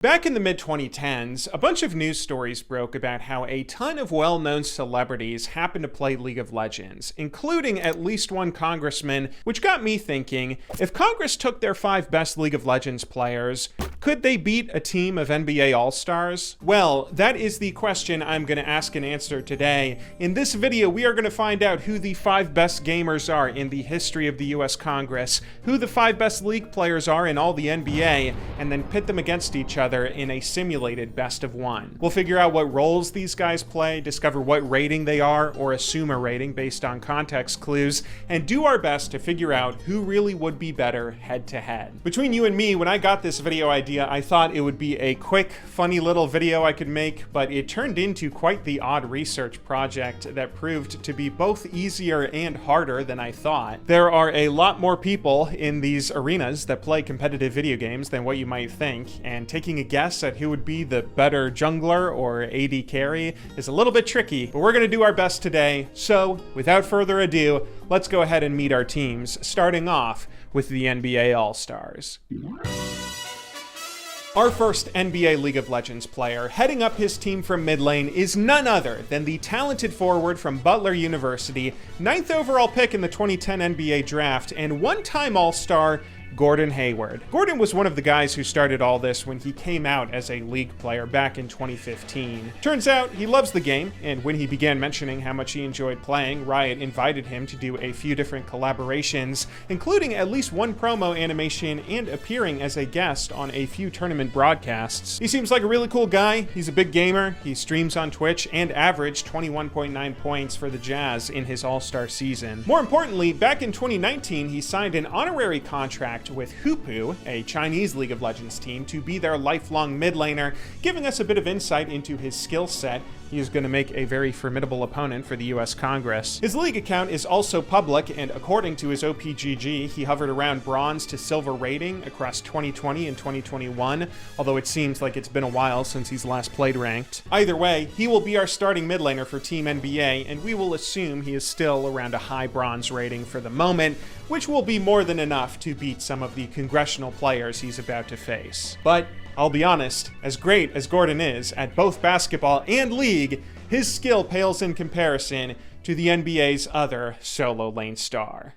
Back in the mid-2010s, a bunch of news stories broke about how a ton of well-known celebrities happened to play League of Legends, including at least one congressman, which got me thinking, if Congress took their 5 best League of Legends players, could they beat a team of NBA All-Stars? Well, that is the question I'm going to ask and answer today. In this video, we are going to find out who the 5 best gamers are in the history of the US Congress, who the 5 best League players are in all the NBA, and then pit them against each other in a simulated best of 1. We'll figure out what roles these guys play, discover what rating they are, or assume a rating based on context clues, and do our best to figure out who really would be better head to head. Between you and me, when I got this video idea, I thought it would be a quick, funny little video I could make, but it turned into quite the odd research project that proved to be both easier and harder than I thought. There are a lot more people in these arenas that play competitive video games than what you might think, and taking a guess at who would be the better jungler or AD carry is a little bit tricky, but we're going to do our best today. So, without further ado, let's go ahead and meet our teams, starting off with the NBA All-Stars. Our first NBA League of Legends player heading up his team from mid lane is none other than the talented forward from Butler University, 9th overall pick in the 2010 NBA draft, and one-time All-Star, Gordon Hayward. Gordon was one of the guys who started all this when he came out as a League player back in 2015. Turns out he loves the game, and when he began mentioning how much he enjoyed playing, Riot invited him to do a few different collaborations, including at least one promo animation and appearing as a guest on a few tournament broadcasts. He seems like a really cool guy. He's a big gamer. He streams on Twitch and averaged 21.9 points for the Jazz in his All-Star season. More importantly, back in 2019, he signed an honorary contract with Hoopu, a Chinese League of Legends team, to be their lifelong mid laner, giving us a bit of insight into his skill set. He is going to make a very formidable opponent for the US Congress. His League account is also public, and according to his OPGG, he hovered around bronze to silver rating across 2020 and 2021, although it seems like it's been a while since he's last played ranked. Either way, he will be our starting mid laner for Team NBA, and we will assume he is still around a high bronze rating for the moment, which will be more than enough to beat some of the congressional players he's about to face. But I'll be honest, as great as Gordon is at both basketball and League, his skill pales in comparison to the NBA's other solo lane star.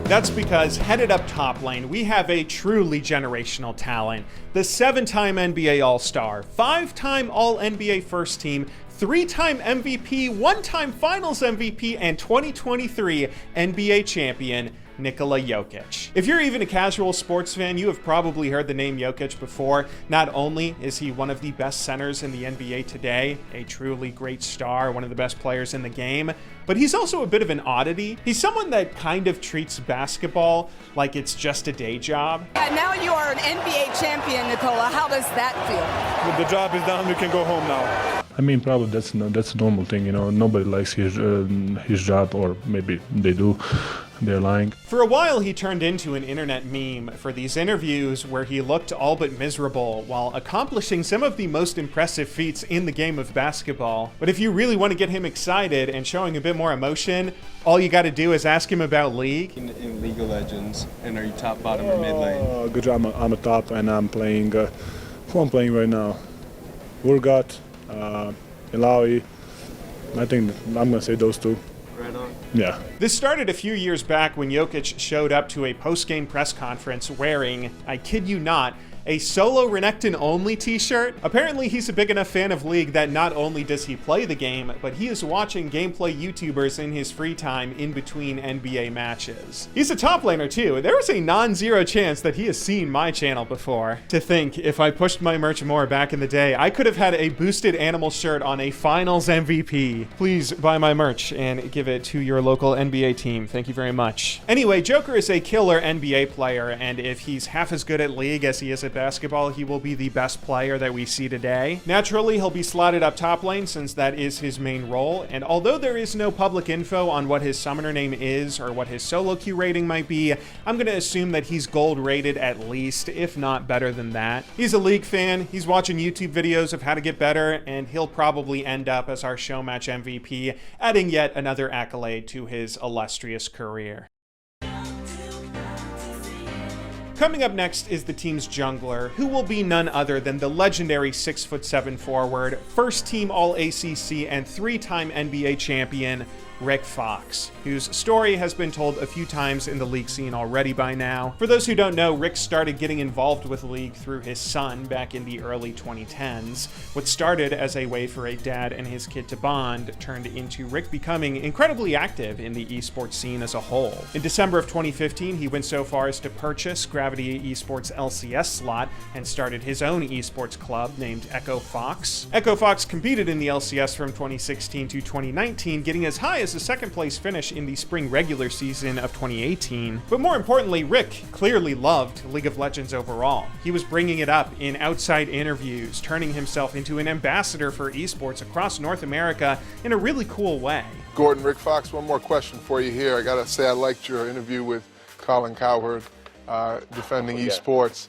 That's because headed up top lane, we have a truly generational talent. The 7-time NBA All-Star, 5-time All-NBA First Team, 3-time MVP, 1-time Finals MVP, and 2023 NBA champion, Nikola Jokic. If you're even a casual sports fan, you have probably heard the name Jokic before. Not only is he one of the best centers in the NBA today, a truly great star, one of the best players in the game, but he's also a bit of an oddity. He's someone that kind of treats basketball like it's just a day job. Now you are an NBA champion, Nikola. How does that feel? The job is done, we can go home now. I mean, probably that's a normal thing, you know. Nobody likes his job, or maybe they do. They're lying. For a while, he turned into an internet meme for these interviews where he looked all but miserable while accomplishing some of the most impressive feats in the game of basketball. But if you really want to get him excited and showing a bit more emotion, all you got to do is ask him about League. In League of Legends, and are you top, bottom, or mid lane? Good job. I'm a top, and I'm playing. Who I'm playing right now? Urgot, Ilawi. I think I'm gonna say those two. Right on. Yeah. This started a few years back when Jokic showed up to a post-game press conference wearing, I kid you not, a solo Renekton only t-shirt. Apparently he's a big enough fan of League that not only does he play the game, but he is watching gameplay YouTubers in his free time in between NBA matches. He's a top laner too. There is a non-zero chance that he has seen my channel before. To think, if I pushed my merch more back in the day, I could have had a boosted animal shirt on a finals MVP. Please buy my merch and give it to your local NBA team. Thank you very much. Anyway, Joker is a killer NBA player, and if he's half as good at League as he is at basketball, he will be the best player that we see today. Naturally, he'll be slotted up top lane since that is his main role, and although there is no public info on what his summoner name is or what his solo queue rating might be, I'm going to assume that he's gold rated at least, if not better than that. He's a League fan, he's watching YouTube videos of how to get better, and he'll probably end up as our Showmatch MVP, adding yet another accolade to his illustrious career. Coming up next is the team's jungler, who will be none other than the legendary 6'7" forward, first team All-ACC and 3-time NBA champion, Rick Fox, whose story has been told a few times in the League scene already by now. For those who don't know, Rick started getting involved with League through his son back in the early 2010s. What started as a way for a dad and his kid to bond turned into Rick becoming incredibly active in the esports scene as a whole. In December of 2015, he went so far as to purchase Gravity Esports LCS slot and started his own esports club named Echo Fox. Echo Fox competed in the LCS from 2016 to 2019, getting as high as a second place finish in the spring regular season of 2018. But more importantly, Rick clearly loved League of Legends overall. He was bringing it up in outside interviews, turning himself into an ambassador for esports across North America in a really cool way. Gordon, Rick Fox, one more question for you here. I gotta say I liked your interview with Colin Cowherd, defending esports.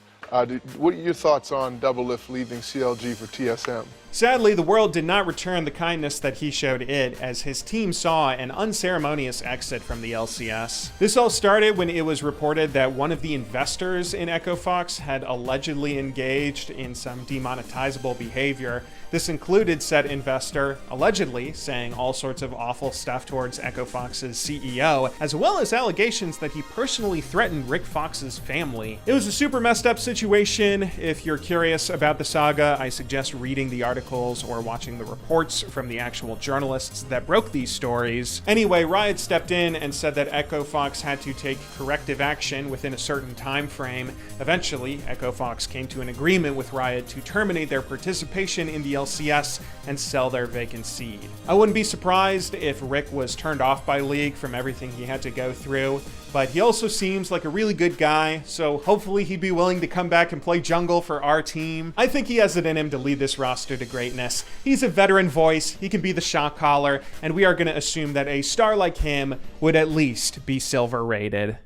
What are your thoughts on Double Lift leaving CLG for TSM? Sadly, the world did not return the kindness that he showed it, as his team saw an unceremonious exit from the LCS. This all started when it was reported that one of the investors in Echo Fox had allegedly engaged in some demonetizable behavior. This included said investor allegedly saying all sorts of awful stuff towards Echo Fox's CEO, as well as allegations that he personally threatened Rick Fox's family. It was a super messed up situation. If you're curious about the saga, I suggest reading the articles or watching the reports from the actual journalists that broke these stories. Anyway, Riot stepped in and said that Echo Fox had to take corrective action within a certain time frame. Eventually, Echo Fox came to an agreement with Riot to terminate their participation in the LCS and sell their vacant seed. I wouldn't be surprised if Rick was turned off by League from everything he had to go through, but he also seems like a really good guy, so hopefully he'd be willing to come back and play jungle for our team. I think he has it in him to lead this roster to greatness. He's a veteran voice, he can be the shot caller, and we are going to assume that a star like him would at least be silver rated.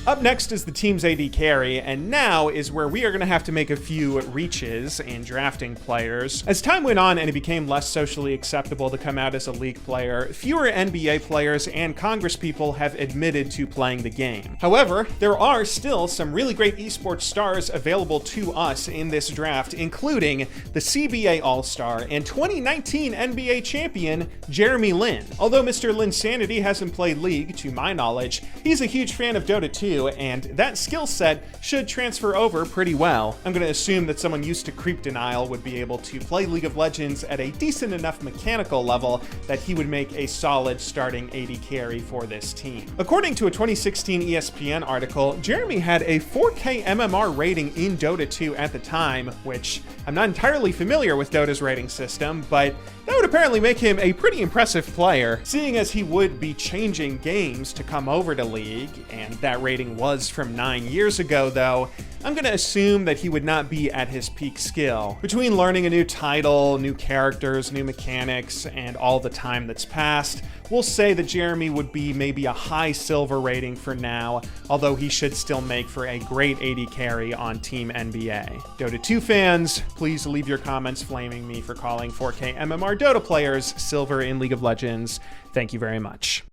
Up next is the team's AD carry, and now is where we are going to have to make a few reaches in drafting players. As time went on and it became less socially acceptable to come out as a League player, fewer NBA players and congresspeople have admitted to playing the game. However, there are still some really great esports stars available to us in this draft, including the CBA All-Star and 2019 NBA champion, Jeremy Lin. Although Mr. Linsanity hasn't played League, to my knowledge, he's a huge fan of Dota 2, and that skill set should transfer over pretty well. I'm going to assume that someone used to creep denial would be able to play League of Legends at a decent enough mechanical level that he would make a solid starting AD carry for this team. According to a 2016 ESPN article, Jeremy had a 4K MMR rating in Dota 2 at the time, which I'm not entirely familiar with Dota's rating system, but that would apparently make him a pretty impressive player, seeing as he would be changing games to come over to League, and that rating was from 9 years ago though. I'm going to assume that he would not be at his peak skill. Between learning a new title, new characters, new mechanics, and all the time that's passed, we'll say that Jeremy would be maybe a high silver rating for now, although he should still make for a great AD carry on Team NBA. Dota 2 fans, please leave your comments flaming me for calling 4K MMR Dota players silver in League of Legends. Thank you very much.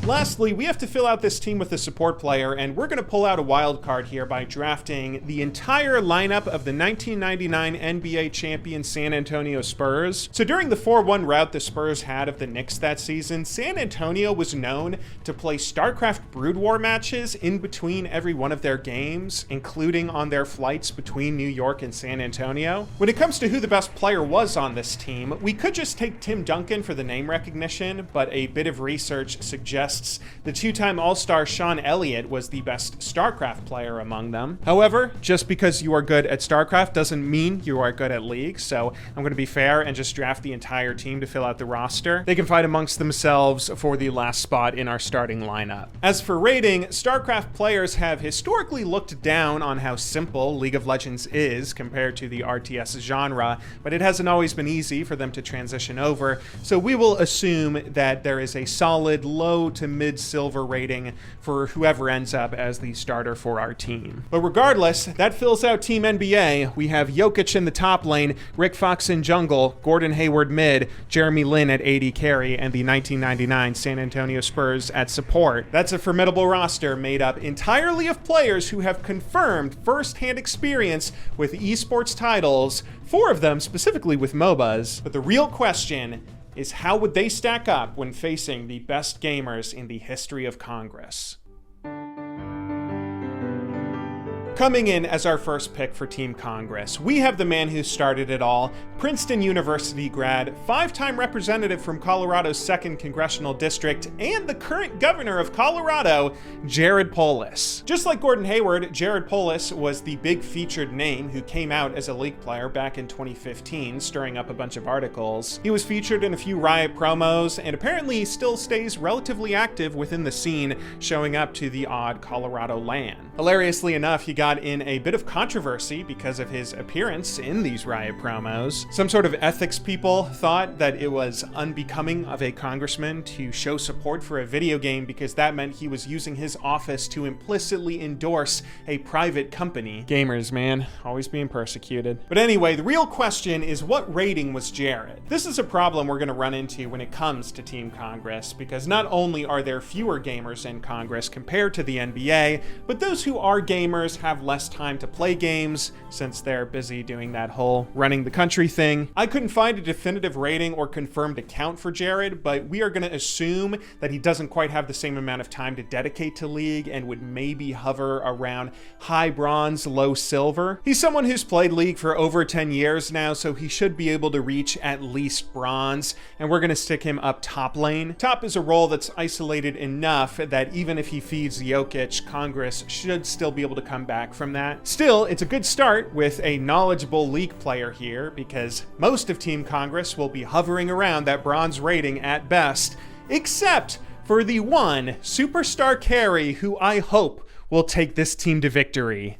Lastly, we have to fill out this team with a support player, and we're going to pull out a wild card here by drafting the entire lineup of the 1999 NBA champion San Antonio Spurs. So during the 4-1 rout the Spurs had of the Knicks that season, San Antonio was known to play StarCraft Brood War matches in between every one of their games, including on their flights between New York and San Antonio. When it comes to who the best player was on this team, we could just take Tim Duncan for the name recognition, but a bit of research suggests the two-time All-Star Sean Elliott was the best StarCraft player among them. However, just because you are good at StarCraft doesn't mean you are good at League, so I'm going to be fair and just draft the entire team to fill out the roster. They can fight amongst themselves for the last spot in our starting lineup. As for rating, StarCraft players have historically looked down on how simple League of Legends is compared to the RTS genre, but it hasn't always been easy for them to transition over, so we will assume that there is a solid low to to mid-silver rating for whoever ends up as the starter for our team. But regardless, that fills out Team NBA. We have Jokic in the top lane, Rick Fox in jungle, Gordon Hayward mid, Jeremy Lin at AD carry, and the 1999 San Antonio Spurs at support. That's a formidable roster made up entirely of players who have confirmed first-hand experience with esports titles, 4 of them specifically with MOBAs. But the real question is, how would they stack up when facing the best gamers in the history of Congress? Coming in as our first pick for Team Congress, we have the man who started it all, Princeton University grad, 5-time representative from Colorado's 2nd Congressional District, and the current governor of Colorado, Jared Polis. Just like Gordon Hayward, Jared Polis was the big featured name who came out as a League player back in 2015, stirring up a bunch of articles. He was featured in a few Riot promos, and apparently still stays relatively active within the scene, showing up to the odd Colorado LAN. Hilariously enough, he got in a bit of controversy because of his appearance in these Riot promos. Some sort of ethics people thought that it was unbecoming of a congressman to show support for a video game because that meant he was using his office to implicitly endorse a private company. Gamers, man, always being persecuted. But anyway, the real question is, what rating was Jared? This is a problem we're going to run into when it comes to Team Congress, because not only are there fewer gamers in Congress compared to the NBA, but those who are gamers have less time to play games since they're busy doing that whole running the country thing. I couldn't find a definitive rating or confirmed account for Jared, but we are going to assume that he doesn't quite have the same amount of time to dedicate to League and would maybe hover around high bronze, low silver. He's someone who's played League for over 10 years now, so he should be able to reach at least bronze, and we're going to stick him up top lane. Top is a role that's isolated enough that even if he feeds Jokic, Congress should still be able to come back from that. Still, it's a good start with a knowledgeable League player here, because most of Team Congress will be hovering around that bronze rating at best, except for the one superstar carry who I hope will take this team to victory.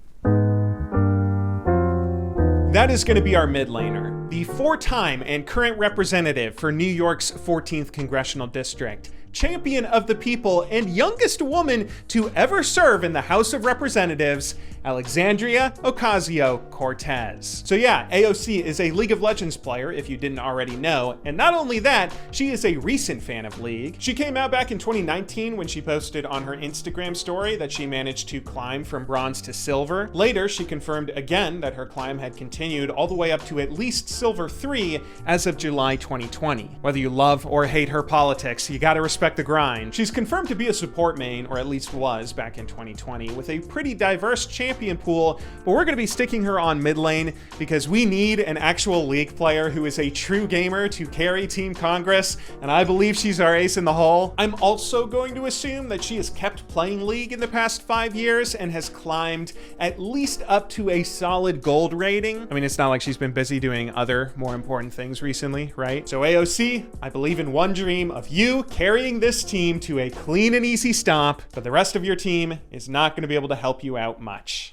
That is going to be our mid laner, the 4-time and current representative for New York's 14th Congressional District, champion of the people, and youngest woman to ever serve in the House of Representatives, Alexandria Ocasio-Cortez. So yeah, AOC is a League of Legends player, if you didn't already know, and not only that, she is a recent fan of League. She came out back in 2019 when she posted on her Instagram story that she managed to climb from bronze to silver. Later, she confirmed again that her climb had continued all the way up to at least silver 3 as of July 2020. Whether you love or hate her politics, you gotta respect the grind. She's confirmed to be a support main, or at least was back in 2020, with a pretty diverse champion pool, but we're going to be sticking her on mid lane because we need an actual League player who is a true gamer to carry Team Congress, and I believe she's our ace in the hole. I'm also going to assume that she has kept playing League in the past 5 years and has climbed at least up to a solid gold rating. I mean, it's not like she's been busy doing other more important things recently, right? So AOC, I believe in one dream of you carrying this team to a clean and easy stop, but the rest of your team is not going to be able to help you out much.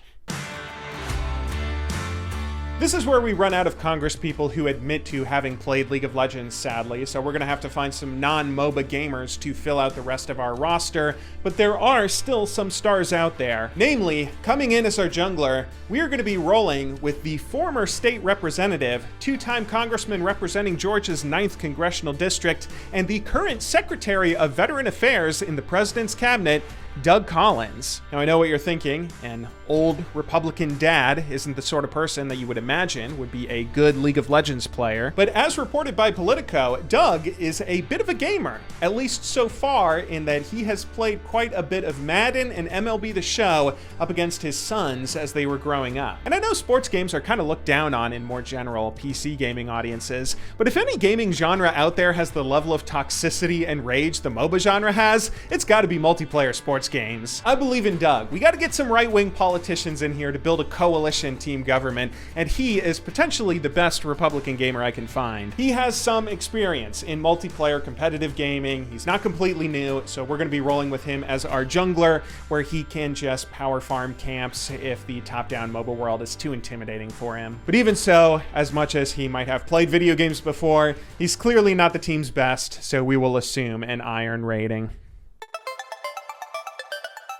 This is where we run out of Congress people who admit to having played League of Legends, sadly, so we're going to have to find some non-MOBA gamers to fill out the rest of our roster, but there are still some stars out there. Namely, coming in as our jungler, we are going to be rolling with the former state representative, 2-time congressman representing Georgia's 9th Congressional District, and the current Secretary of Veteran Affairs in the President's Cabinet, Doug Collins. Now, I know what you're thinking. An old Republican dad isn't the sort of person that you would imagine would be a good League of Legends player. But as reported by Politico, Doug is a bit of a gamer, at least so far, in that he has played quite a bit of Madden and MLB The Show up against his sons as they were growing up. And I know sports games are kind of looked down on in more general PC gaming audiences, but if any gaming genre out there has the level of toxicity and rage the MOBA genre has, it's got to be multiplayer sports games. I believe in Doug. We got to get some right-wing politicians in here to build a coalition team government, and he is potentially the best Republican gamer I can find. He has some experience in multiplayer competitive gaming. He's not completely new, so we're going to be rolling with him as our jungler, where he can just power farm camps if the top-down MOBA world is too intimidating for him. But even so, as much as he might have played video games before, he's clearly not the team's best, so we will assume an iron rating.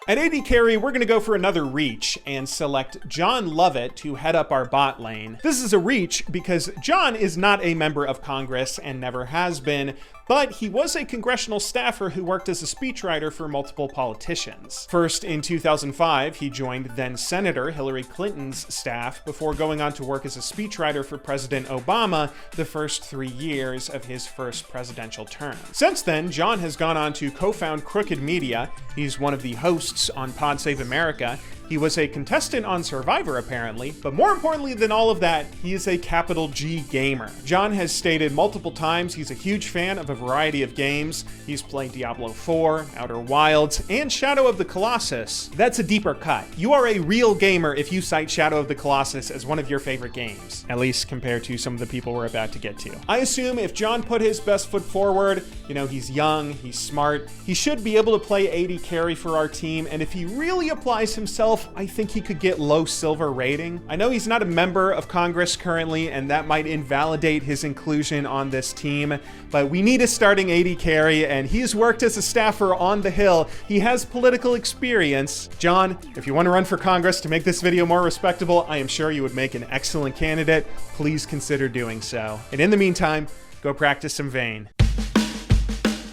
At AD carry, we're going to go for another reach and select John Lovett to head up our bot lane. This is a reach because John is not a member of Congress and never has been, but he was a congressional staffer who worked as a speechwriter for multiple politicians. First, in 2005, he joined then-Senator Hillary Clinton's staff before going on to work as a speechwriter for President Obama the first 3 years of his first presidential term. Since then, John has gone on to co-found Crooked Media. He's one of the hosts on Pod Save America. He was a contestant on Survivor, apparently, but more importantly than all of that, he is a capital G gamer. John has stated multiple times he's a huge fan of a variety of games. He's played Diablo 4, Outer Wilds, and Shadow of the Colossus. That's a deeper cut. You are a real gamer if you cite Shadow of the Colossus as one of your favorite games, at least compared to some of the people we're about to get to. I assume if John put his best foot forward, he's young, he's smart, he should be able to play AD carry for our team, and if he really applies himself, I think he could get low silver rating. I know he's not a member of Congress currently, and that might invalidate his inclusion on this team, but we need a starting AD carry, and he's worked as a staffer on the Hill. He has political experience. John, if you want to run for Congress to make this video more respectable, I am sure you would make an excellent candidate. Please consider doing so. And in the meantime, go practice some Vayne.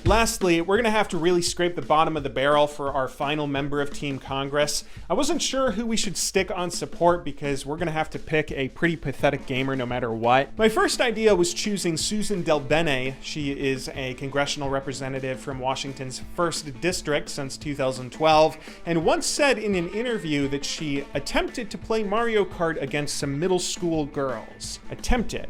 Lastly, we're going to have to really scrape the bottom of the barrel for our final member of Team Congress. I wasn't sure who we should stick on support because we're going to have to pick a pretty pathetic gamer no matter what. My first idea was choosing Susan Del Bene. She is a congressional representative from Washington's 1st District since 2012, and once said in an interview that she attempted to play Mario Kart against some middle school girls. Attempted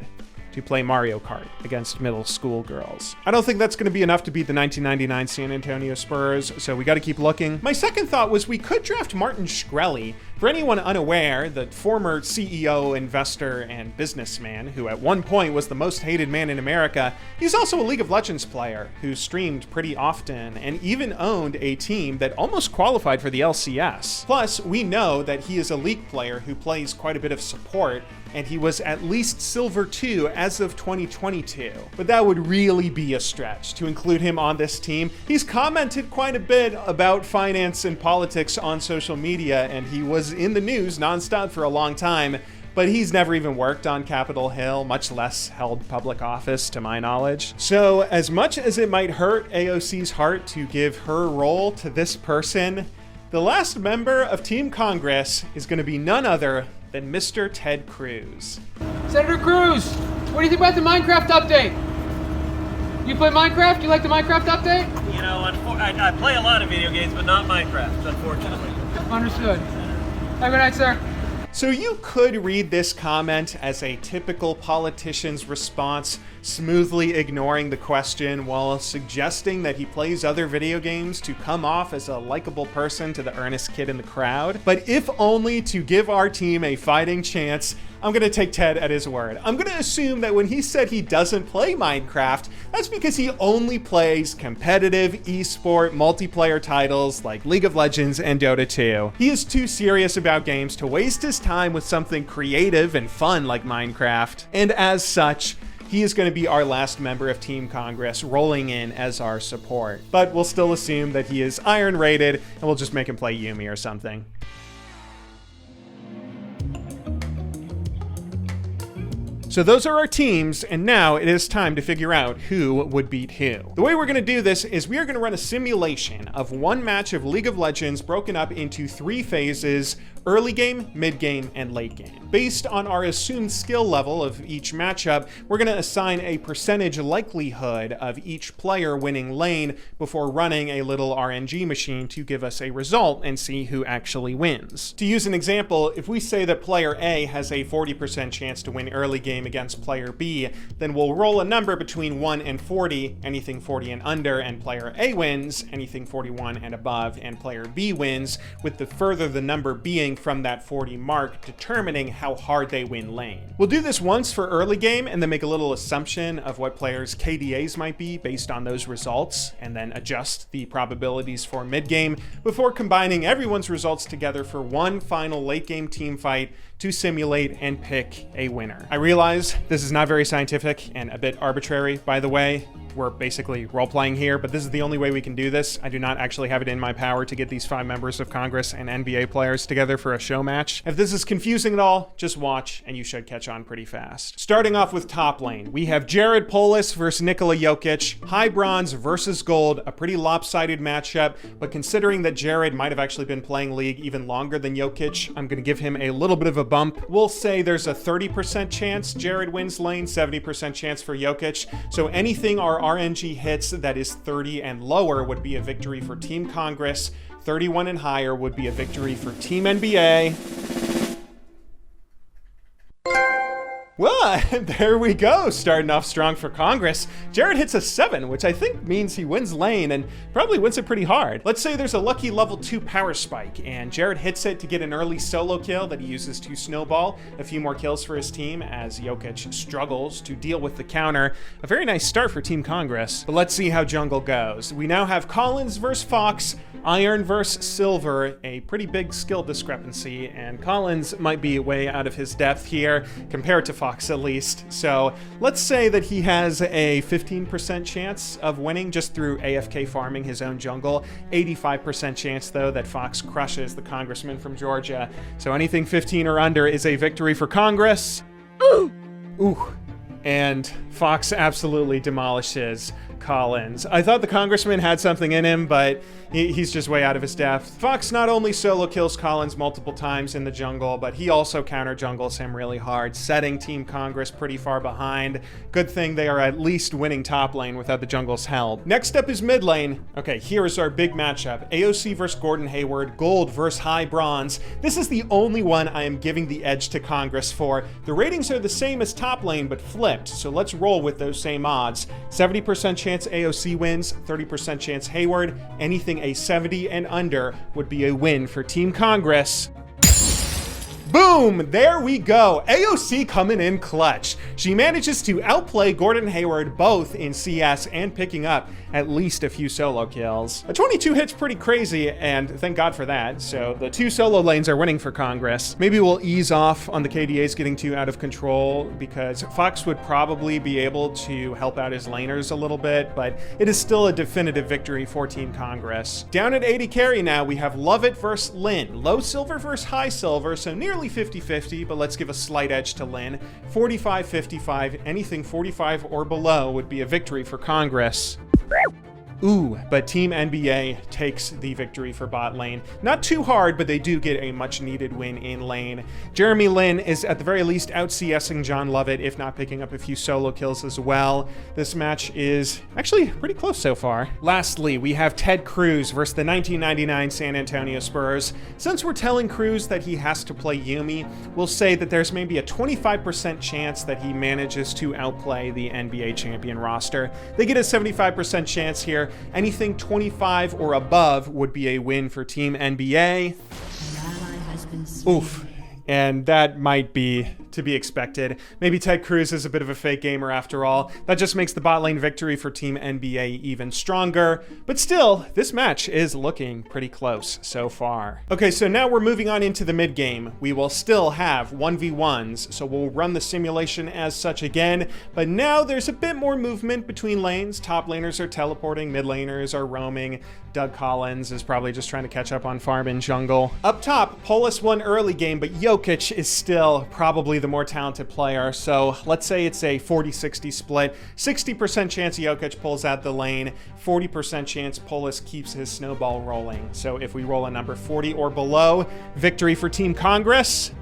to play Mario Kart against middle school girls. I don't think that's going to be enough to beat the 1999 San Antonio Spurs, so we got to keep looking. My second thought was we could draft Martin Shkreli. For anyone unaware, the former CEO, investor, and businessman who at one point was the most hated man in America, he's also a League of Legends player who streamed pretty often and even owned a team that almost qualified for the LCS. Plus, we know that he is a League player who plays quite a bit of support, and he was at least Silver 2 as of 2022. But that would really be a stretch to include him on this team. He's commented quite a bit about finance and politics on social media, and he was in the news nonstop for a long time, but he's never even worked on Capitol Hill, much less held public office to my knowledge. So as much as it might hurt AOC's heart to give her role to this person, the last member of Team Congress is going to be none other than Mr. Ted Cruz. Senator Cruz, what do you think about the Minecraft update? You play Minecraft? You like the Minecraft update? I play a lot of video games, but not Minecraft, unfortunately. Understood. Have a good night, sir. So you could read this comment as a typical politician's response, smoothly ignoring the question while suggesting that he plays other video games to come off as a likable person to the earnest kid in the crowd. But if only to give our team a fighting chance, I'm gonna take Ted at his word. I'm gonna assume that when he said he doesn't play Minecraft, that's because he only plays competitive esport multiplayer titles like League of Legends and Dota 2. He is too serious about games to waste his time with something creative and fun like Minecraft. And as such, he is going to be our last member of Team Congress, rolling in as our support. But we'll still assume that he is iron rated, and we'll just make him play Yumi or something. So those are our teams, and now it is time to figure out who would beat who. The way we're going to do this is we are going to run a simulation of one match of League of Legends broken up into 3 phases: early game, mid game, and late game. Based on our assumed skill level of each matchup, we're going to assign a percentage likelihood of each player winning lane before running a little RNG machine to give us a result and see who actually wins. To use an example, if we say that player A has a 40% chance to win early game against player B, then we'll roll a number between 1 and 40, anything 40 and under, and player A wins, anything 41 and above, and player B wins, with the further the number being from that 40 mark, determining how hard they win lane. We'll do this once for early game and then make a little assumption of what players' KDAs might be based on those results, and then adjust the probabilities for mid game before combining everyone's results together for one final late game team fight to simulate and pick a winner. I realize this is not very scientific and a bit arbitrary, by the way. we're basically role-playing here, but this is the only way we can do this. I do not actually have it in my power to get these 5 members of Congress and NBA players together for a show match. If this is confusing at all, just watch and you should catch on pretty fast. Starting off with top lane, we have Jared Polis versus Nikola Jokic, high bronze versus gold, a pretty lopsided matchup, but considering that Jared might have actually been playing League even longer than Jokic, I'm going to give him a little bit of a bump. We'll say there's a 30% chance Jared wins lane, 70% chance for Jokic. So anything our RNG hits that is 30 and lower would be a victory for Team Congress. 31 and higher would be a victory for Team NBA. Well, there we go, starting off strong for Congress. Jared hits a 7, which I think means he wins lane and probably wins it pretty hard. Let's say there's a lucky level 2 power spike and Jared hits it to get an early solo kill that he uses to snowball a few more kills for his team as Jokic struggles to deal with the counter. A very nice start for Team Congress, but let's see how jungle goes. We now have Collins versus Fox, Iron versus Silver, a pretty big skill discrepancy, and Collins might be way out of his depth here compared to Fox at least. So let's say that he has a 15% chance of winning just through AFK farming his own jungle. 85% chance though that Fox crushes the congressman from Georgia. So anything 15 or under is a victory for Congress. Ooh. And Fox absolutely demolishes Collins. I thought the congressman had something in him, but he's just way out of his depth. Fox not only solo kills Collins multiple times in the jungle, but he also counter jungles him really hard, setting Team Congress pretty far behind. Good thing they are at least winning top lane without the jungle's help. Next up is mid lane. Okay, here is our big matchup. AOC versus Gordon Hayward, gold versus high bronze. This is the only one I am giving the edge to Congress for. The ratings are the same as top lane, but flipped, so let's roll with those same odds. 70% chance AOC wins, 30% chance Hayward. Anything a 70 and under would be a win for Team Congress. Boom! There we go. AOC coming in clutch. She manages to outplay Gordon Hayward both in CS and picking up at least a few solo kills. A 22 hit's pretty crazy, and thank God for that. So the 2 solo lanes are winning for Congress. Maybe we'll ease off on the KDAs getting too out of control because Fox would probably be able to help out his laners a little bit, but it is still a definitive victory for Team Congress. Down at 80 carry now, we have Lovett versus Lynn. Low silver versus high silver, so nearly 50-50, but let's give a slight edge to Lynn. 45-55, anything 45 or below would be a victory for Congress. Ooh, but Team NBA takes the victory for bot lane. Not too hard, but they do get a much needed win in lane. Jeremy Lin is at the very least out CSing John Lovett, if not picking up a few solo kills as well. This match is actually pretty close so far. Lastly, we have Ted Cruz versus the 1999 San Antonio Spurs. Since we're telling Cruz that he has to play Yumi, we'll say that there's maybe a 25% chance that he manages to outplay the NBA champion roster. They get a 75% chance here. Anything 25 or above would be a win for Team NBA. Oof. And that might be to be expected. Maybe Ted Cruz is a bit of a fake gamer after all. That just makes the bot lane victory for Team NBA even stronger. But still, this match is looking pretty close so far. Okay, so now we're moving on into the mid game. We will still have 1v1s, so we'll run the simulation as such again. But now there's a bit more movement between lanes. Top laners are teleporting, mid laners are roaming. Doug Collins is probably just trying to catch up on farm in jungle. Up top, Polis won early game, but Jokic is still probably the more talented player. So let's say it's a 40-60 split. 60% chance Jokic pulls out the lane, 40% chance Polis keeps his snowball rolling. So if we roll a number 40 or below, victory for Team Congress.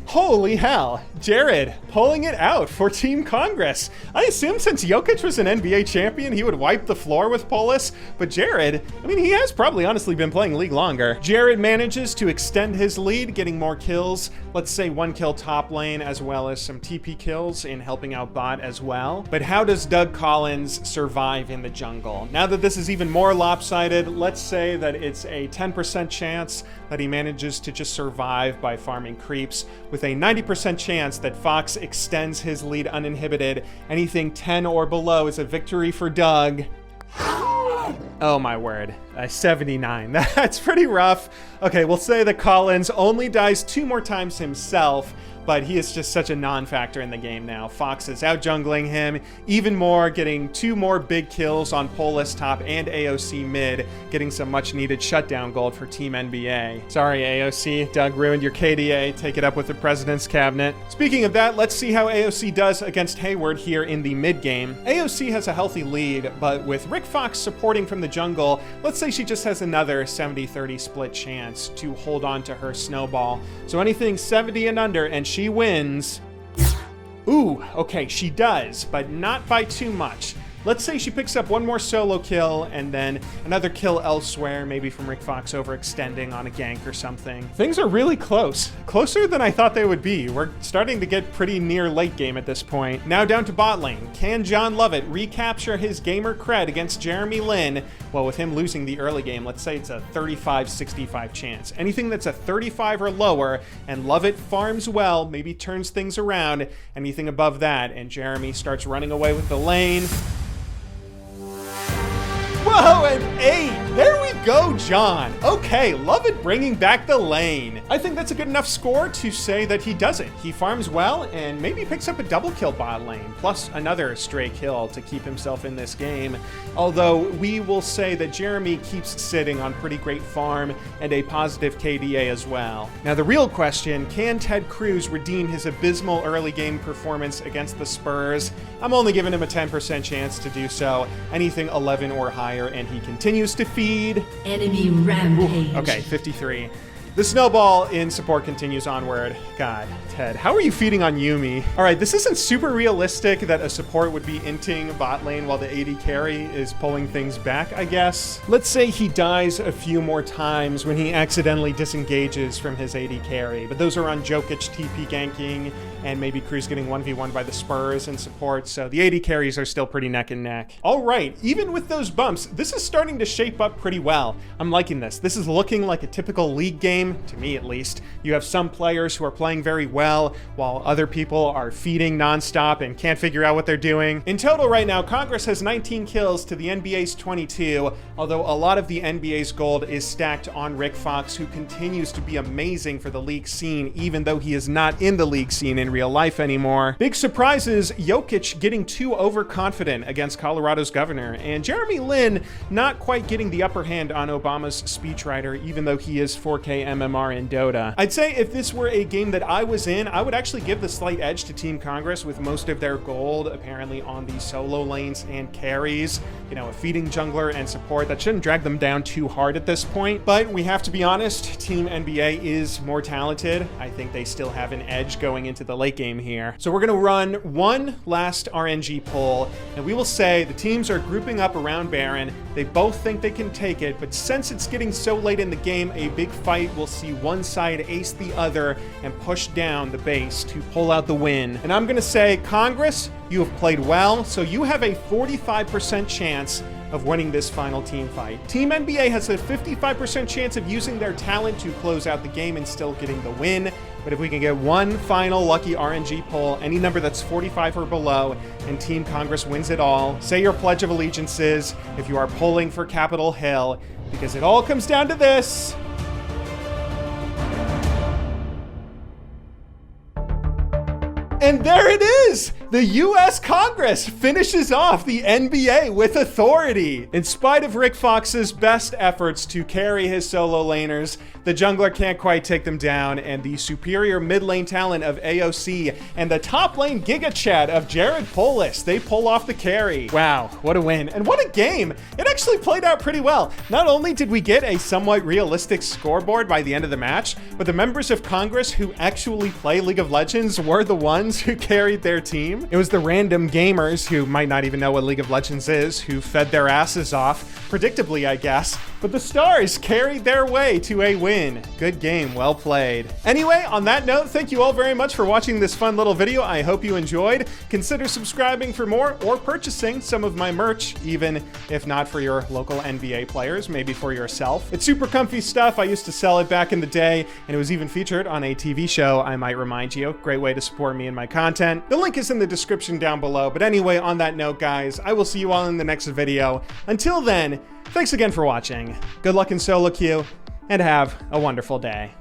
Holy hell, Jared pulling it out for Team Congress. I assume since Jokic was an NBA champion, he would wipe the floor with Polis, but Jared, I mean, he has probably honestly been playing League longer. Jared manages to extend his lead, getting more kills. Let's say 1 kill top lane, as well as some TP kills in helping out bot as well. But how does Doug Collins survive in the jungle? Now that this is even more lopsided, let's say that it's a 10% chance that he manages to just survive by farming creeps, with a 90% chance that Fox extends his lead uninhibited. Anything 10 or below is a victory for Doug. Oh my word, 79. That's pretty rough. Okay, we'll say that Collins only dies 2 more times himself, but he is just such a non-factor in the game now. Fox is out jungling him even more, getting 2 more big kills on Polis top and AOC mid, getting some much needed shutdown gold for Team NBA. Sorry AOC, Doug ruined your KDA, take it up with the president's cabinet. Speaking of that, let's see how AOC does against Hayward here in the mid game. AOC has a healthy lead, but with Rick Fox supporting from the jungle, let's say she just has another 70-30 split chance to hold on to her snowball. So anything 70 and under and she wins. Ooh, okay, she does, but not by too much. Let's say she picks up 1 more solo kill and then another kill elsewhere, maybe from Rick Fox overextending on a gank or something. Things are really close. Closer than I thought they would be. We're starting to get pretty near late game at this point. Now down to bot lane. Can John Lovett recapture his gamer cred against Jeremy Lin? Well, with him losing the early game, let's say it's a 35-65 chance. Anything that's a 35 or lower and Lovett farms well, maybe turns things around, anything above that, and Jeremy starts running away with the lane. Whoa, an 8! There we go, John. Okay, Lovett bringing back the lane. I think that's a good enough score to say that he does it. He farms well and maybe picks up a double kill bot lane, plus another stray kill to keep himself in this game. Although we will say that Jeremy keeps sitting on pretty great farm and a positive KDA as well. Now the real question, can Ted Cruz redeem his abysmal early game performance against the Spurs? I'm only giving him a 10% chance to do so. Anything 11 or higher, and he continues to feed. Enemy rampage. Okay, 53. The snowball in support continues onward. God, Ted, how are you feeding on Yuumi? All right, this isn't super realistic that a support would be inting bot lane while the AD carry is pulling things back, I guess. Let's say he dies a few more times when he accidentally disengages from his AD carry, but those are on Jokic TP ganking and maybe Cruz getting 1v1 by the Spurs in support, so the AD carries are still pretty neck and neck. All right, even with those bumps, this is starting to shape up pretty well. I'm liking this. This is looking like a typical league game, to me at least. You have some players who are playing very well, while other people are feeding nonstop and can't figure out what they're doing. In total right now, Congress has 19 kills to the NBA's 22, although a lot of the NBA's gold is stacked on Rick Fox, who continues to be amazing for the league scene, even though he is not in the league scene in real life anymore. Big surprises, Jokic getting too overconfident against Colorado's governor, and Jeremy Lin not quite getting the upper hand on Obama's speechwriter, even though he is 4K MMR in Dota. I'd say if this were a game that I was in, I would actually give the slight edge to Team Congress, with most of their gold apparently on the solo lanes and carries. You know, a feeding jungler and support, that shouldn't drag them down too hard at this point. But we have to be honest, Team NBA is more talented. I think they still have an edge going into the late game here. So we're gonna run one last RNG poll, and we will say the teams are grouping up around Baron. They both think they can take it, but since it's getting so late in the game, a big fight will see one side ace the other and push down the base to pull out the win. And I'm gonna say, Congress, you have played well, so you have a 45% chance of winning this final team fight. Team NBA has a 55% chance of using their talent to close out the game and still getting the win. But if we can get one final lucky RNG poll, any number that's 45 or below, and Team Congress wins it all, say your Pledge of Allegiances if you are polling for Capitol Hill, because it all comes down to this. And there it is! The US Congress finishes off the NBA with authority. In spite of Rick Fox's best efforts to carry his solo laners, the jungler can't quite take them down, and the superior mid lane talent of AOC and the top lane Giga Chad of Jared Polis, they pull off the carry. Wow, what a win, and what a game! It actually played out pretty well. Not only did we get a somewhat realistic scoreboard by the end of the match, but the members of Congress who actually play League of Legends were the ones who carried their team. It was the random gamers who might not even know what League of Legends is who fed their asses off, predictably I guess, but the stars carried their way to a win. Good game, well played. Anyway, on that note, thank you all very much for watching this fun little video. I hope you enjoyed. Consider subscribing for more or purchasing some of my merch, even if not for your local NBA players, maybe for yourself. It's super comfy stuff. I used to sell it back in the day, and it was even featured on a TV show, I might remind you. Great way to support me and my content. The link is in the description down below. But anyway, on that note, guys, I will see you all in the next video. Until then, Thanks again for watching. Good luck in solo queue, and have a wonderful day.